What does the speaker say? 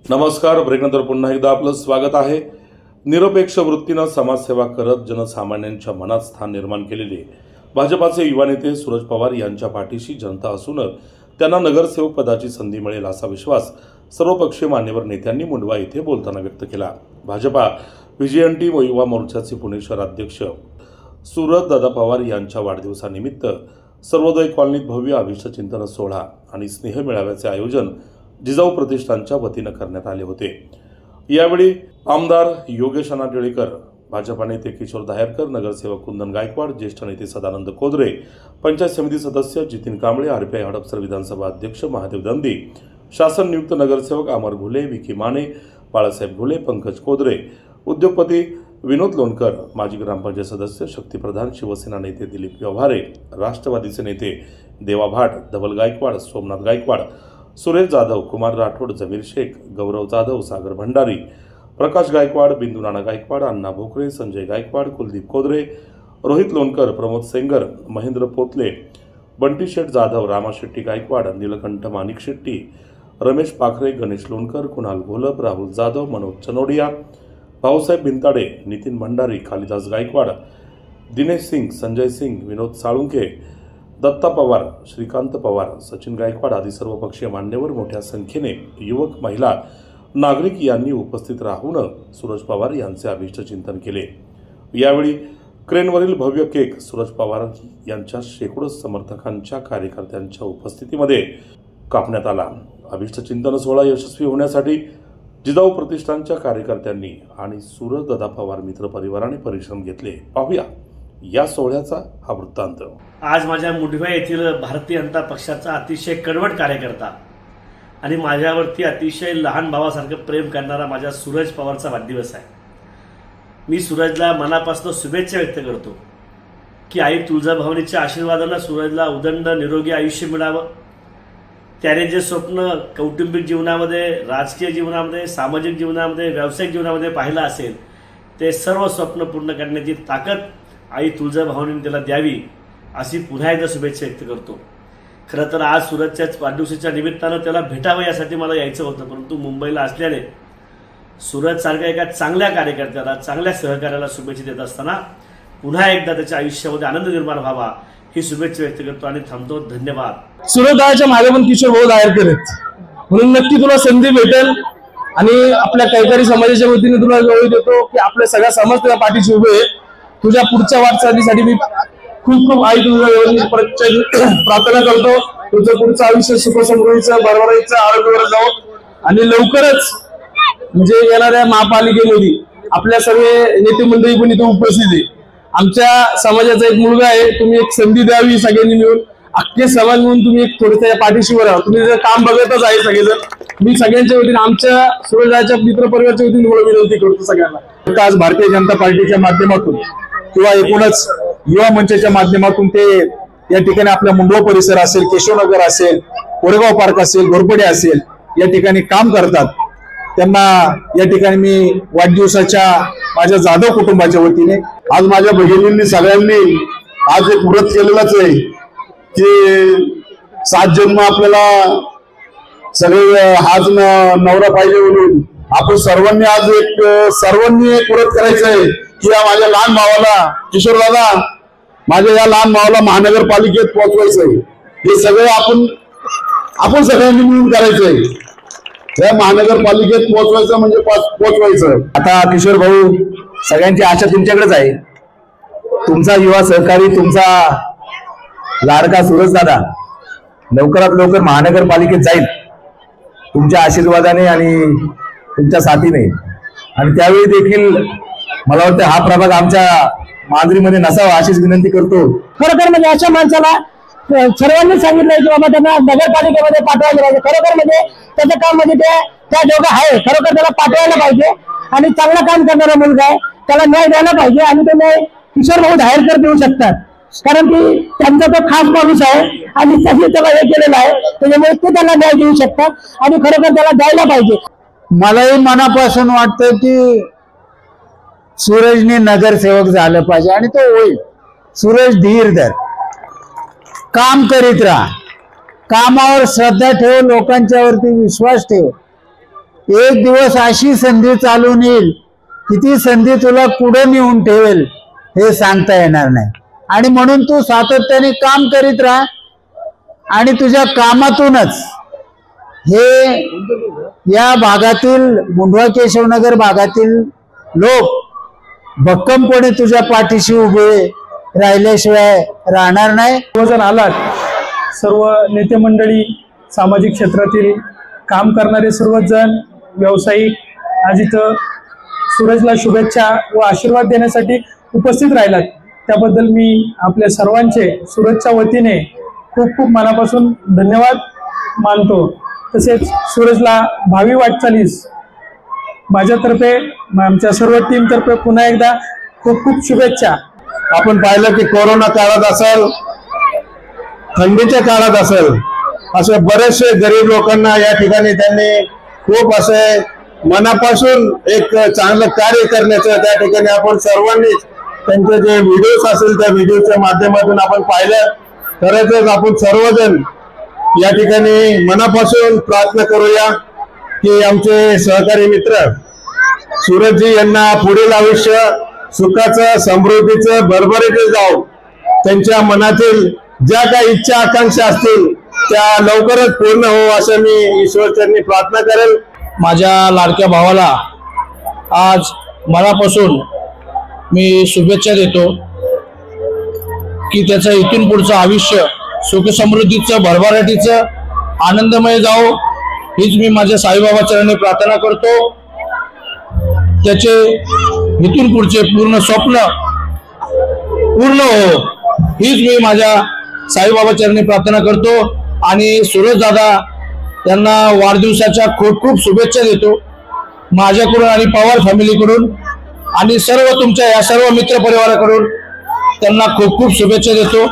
नमस्कार. ब्रेकनंतर पुन्हा एकदा आपलं स्वागत आहे. निरपेक्ष वृत्तीनं समाजसेवा करत जनसामान्यांच्या मनात स्थान निर्माण केलेले भाजपाचे युवा नेते सूरज पवार यांच्या पाठीशी जनता असून त्यांना नगरसेवक पदाची संधी मिळेल असा विश्वास सर्वपक्षीय मान्यवर नेत्यांनी मुंडवा येथे बोलताना व्यक्त केला. भाजपा व्हीजीएनटी युवा मोर्चाचे पुणे शहर अध्यक्ष सूरज दादा पवार यांच्या वाढदिवसानिमित्त सर्वोदय कॉलनीत भव्य अभिष्ट चिंतन सोहळा आणि स्नेह मेळाव्याचे आयोजन जिजाऊ प्रतिष्ठानच्या वतीनं करण्यात आले होते. यावेळी आमदार योगेश अण्णा टिळेकर, भाजपा नेते किशोर दाहेरकर, नगरसेवक कुंदन गायकवाड, ज्येष्ठ नेते सदानंद कोदरे, पंचायत समिती सदस्य जितीन कांबळे, आरपीआय हडपसर विधानसभा अध्यक्ष महादेव दंदी, शासन नियुक्त नगरसेवक अमर घुले, विकी माने, बाळासाहेब घुले, पंकज कोदरे, उद्योगपती विनोद लोणकर, माजी ग्रामपंचायत सदस्य शक्तीप्रधान, शिवसेना नेते दिलीप व्यवहारे, राष्ट्रवादीचे नेते देवा भाट, धवल गायकवाड, सोमनाथ गायकवाड, सुरेश जाधव, कुमार राठोड, जमीर शेख, गौरव जाधव, सागर भंडारी, प्रकाश गायकवाड, बिंदू नाना गायकवाड, अण्णा भोकरे, संजय गायकवाड, कुलदीप कोदरे, रोहित लोणकर, प्रमोद सेंगर, महेंद्र पोतले, बंटी शेठ जाधव, रामा शेट्टी गायकवाड, नीलकंठ माणिक शेट्टी, रमेश पाखरे, गणेश लोणकर, कुणाल घोलप, राहुल जाधव, मनोज चनोडिया, भाऊसाहेब भिंताडे, नितीन भंडारी, कालिदास गायकवाड, दिनेश सिंग, संजय सिंग, विनोद साळुंके, दत्ता पवार, श्रीकांत पवार, सचिन गायकवाड आदी सर्वपक्षीय मान्यवर मोठ्या संख्येने युवक, महिला, नागरिक यांनी उपस्थित राहून सूरज पवार यांचे अभिष्ट चिंतन केले. यावेळी क्रेनवरील भव्य केक सूरज पवार यांच्या शेकडो समर्थकांच्या, कार्यकर्त्यांच्या उपस्थितीमध्ये कापण्यात आला. अभिष्ट चिंतन सोहळा यशस्वी होण्यासाठी जिजाऊ प्रतिष्ठानच्या कार्यकर्त्यांनी आणि सूरज दादा पवार मित्र परिवाराने परिश्रम घेतले. पाहूया या सोहळ्याचा हा वृत्तांत. आज माझ्या मुंडवा येथील भारतीय जनता पक्षाचा अतिशय कडवट कार्यकर्ता आणि माझ्यावरती अतिशय लहान भावासारखं प्रेम करणारा माझ्या सूरज पवारचा वाढदिवस आहे. मी सूरजला मनापासून शुभेच्छा व्यक्त करतो की आई तुळजाभवानीच्या आशीर्वादानं सूरजला उदंड निरोगी आयुष्य मिळावं. त्याने जे स्वप्न कौटुंबिक जीवनामध्ये, राजकीय जीवनामध्ये, सामाजिक जीवनामध्ये, व्यावसायिक जीवनामध्ये पाहिलं असेल ते सर्व स्वप्न पूर्ण करण्याची ताकद आई तुळजाभवानीने त्याला द्यावी अशी पुन्हा एकदा शुभेच्छा व्यक्त करतो. खरं तर आज सूरजच्या वाढदिवसाच्या निमित्तानं त्याला भेटावं यासाठी मला यायचं होतं, परंतु मुंबईला असल्याने सूरजसारख्या एका चांगल्या कार्यकर्त्याला, चांगल्या सहकार्याला शुभेच्छा देत असताना पुन्हा एकदा त्याच्या आयुष्यामध्ये आनंद निर्माण व्हावा ही शुभेच्छा व्यक्त करतो आणि थांबतो. धन्यवाद. सूरजदाच्या मागे पण किशोर भाऊ दाहेरकर आहेत, म्हणून नक्की तुला संधी भेटेल आणि आपल्या कैकाडी समाजाच्या वतीने तुला गवळी देतो की आपल्या सगळ्या समाज तुझ्या पाठीशी उभे आहे. तुझ्या पुढच्या वाटचालीसाठी मी खूप खूप आई तुझ्या प्रार्थना करतो. तुझं पुढचं आयुष्य सुखसमृद्धीचं, भरभराटीचं, आरोग्यावर जाऊ आणि लवकरच म्हणजे येणाऱ्या महापालिकेमध्ये आपल्या सर्व नेते मंडळी पण इथे उपस्थित आहे. आमच्या समाजाचा एक मुलगा आहे, तुम्ही एक संधी द्यावी सगळ्यांनी मिळून, अख्खे समाज म्हणून तुम्ही एक थोडंसं पाठीशी राहा. तुम्ही जर काम बघतच आहे सगळेजण. मी सगळ्यांच्या वतीने, आमच्या सूरजच्या मित्र परिवाराच्या वतीने तुम्हाला विनंती करतो सगळ्यांना. आज भारतीय जनता पार्टीच्या माध्यमातून किंवा एकूणच युवा मंचाच्या माध्यमातून ते या ठिकाणी आपल्या मुंडवा परिसर असेल, केशवनगर असेल, कोरेगाव पार्क असेल, घोरपडे असेल या ठिकाणी काम करतात. त्यांना या ठिकाणी मी वाढदिवसाच्या माझ्या जाधव कुटुंबाच्या वतीने, आज माझ्या भगिनींनी सगळ्यांनी आज एक व्रत केलेलंच आहे की 7 जन्म आपल्याला सगळे हाच नवरा पाहिजे म्हणून आपण सर्वांनी आज सर्वांनी एक व्रत करायचं आहे की या माझ्या लहान भावाला, किशोर दादा, माझ्या या लहान भावाला महानगरपालिकेत पोहोचवायचं आहे. हे सगळं आपण सगळ्यांनी मिळून करायचं आहे. या महानगरपालिकेत पोहोचवायचं म्हणजे पोहोचवायचं. आता किशोर भाऊ, सगळ्यांची आशा तुमच्याकडेच आहे. तुमचा युवा सहकारी, तुमचा लाडका सूरज दादा लवकरात लवकर महानगरपालिकेत जाईल तुमच्या आशीर्वादाने आणि तुमच्या साथीने. आणि त्यावेळी देखील मला वाटतं हा प्रभाग आमच्या मांजरीमध्ये नसावा अशीच विनंती करतो. खरोखर म्हणजे अशा माणसाला सर्वांनी सांगितलंय की बाबा त्यांना नगरपालिकेमध्ये पाठवायला पाहिजे. खरोखर म्हणजे त्याचं काम म्हणजे त्या जोगा आहे. खरोखर त्याला पाठवायला पाहिजे आणि चांगलं काम करणारा मुलगा आहे, त्याला न्याय द्यायला पाहिजे आणि तो न्याय किशोर भाऊ दाहेरकर देऊ शकतात. कारण की त्यांचा तो खास माणूस आहे आणि त्यांनी त्याला हे केलेलं आहे, त्याच्यामुळे ते त्याला न्याय देऊ शकतात आणि खरोखर त्याला द्यायला पाहिजे. मलाही मनापासून वाटतं की सूरजने नगरसेवक झालं पाहिजे आणि तो होईल. सूरज धीर धर, काम करीत राहा, कामावर श्रद्धा ठेव, लोकांच्यावरती विश्वास ठेव एक दिवस अशी संधी चालून येईल की ती संधी तुला पुढे नेऊन ठेवेल हे सांगता येणार नाही. आणि म्हणून तू सातत्याने काम करीत राहा आणि तुझ्या कामातूनच हे या भागातील मुंढवा केशवनगर भागातील लोक भक्कमपणे तुझ्या पाठीशी उभे राहिल्याशिवाय राहणार नाही. सर्वजण आलात, सर्व नेते मंडळी, सामाजिक क्षेत्रातील काम करणारे सर्वच जण, व्यावसायिक आज इथं सूरजला शुभेच्छा व आशीर्वाद देण्यासाठी उपस्थित राहिलात. त्याबद्दल मी आपल्या सर्वांचे सूरजच्या वतीने खूप खूप मनापासून धन्यवाद मानतो. तसेच सूरजला भावी वाटचालीस माझ्यातर्फे, आमच्या सर्व टीमतर्फे पुन्हा एकदा खूप खूप शुभेच्छा. आपण पाहिलं की कोरोना काळात असेल, थंडीच्या काळात असेल, असे बरेचसे गरीब लोकांना या ठिकाणी त्यांनी खूप असे मनापासून एक चांगलं कार्य करण्याचं त्या ठिकाणी आपण सर्वांनीच त्यांचे जे व्हिडिओज असेल त्या व्हिडिओच्या माध्यमातून आपण पाहिलं. खरंच आपण सर्वजण या ठिकाणी मनापासून प्रार्थना करूया की आमचे सहकारी मित्र सूरजजी यांना पुढील आयुष्य सुखाचं, समृद्धीचं, भरभरीचं जाऊ. त्यांच्या मनातील ज्या काही इच्छा आकांक्षा असतील त्या लवकरच पूर्ण हो असं मी ईश्वरचरणी प्रार्थना करेल. माझ्या लाडक्या भावाला आज मनापासून मी शुभेच्छा देतो की त्याचं इथून पुढचं आयुष्य सुख समृद्धीचं, भरभराटीचं, आनंदमय जाओ हीच मी माझ्या साईबाबा चरणी प्रार्थना करतो. त्याचे इथून पुढचे पूर्ण स्वप्न पूर्ण हो हीच मी माझ्या साईबाबा चरणी प्रार्थना करतो. आणि सूरज दादा त्यांना वाढदिवसाच्या खूप खूप शुभेच्छा देतो माझ्याकडून आणि पवार फॅमिलीकडून आणि सर्व तुमच्या या सर्व मित्र परिवाराकडून त्यांना खूप खूप शुभेच्छा देतो.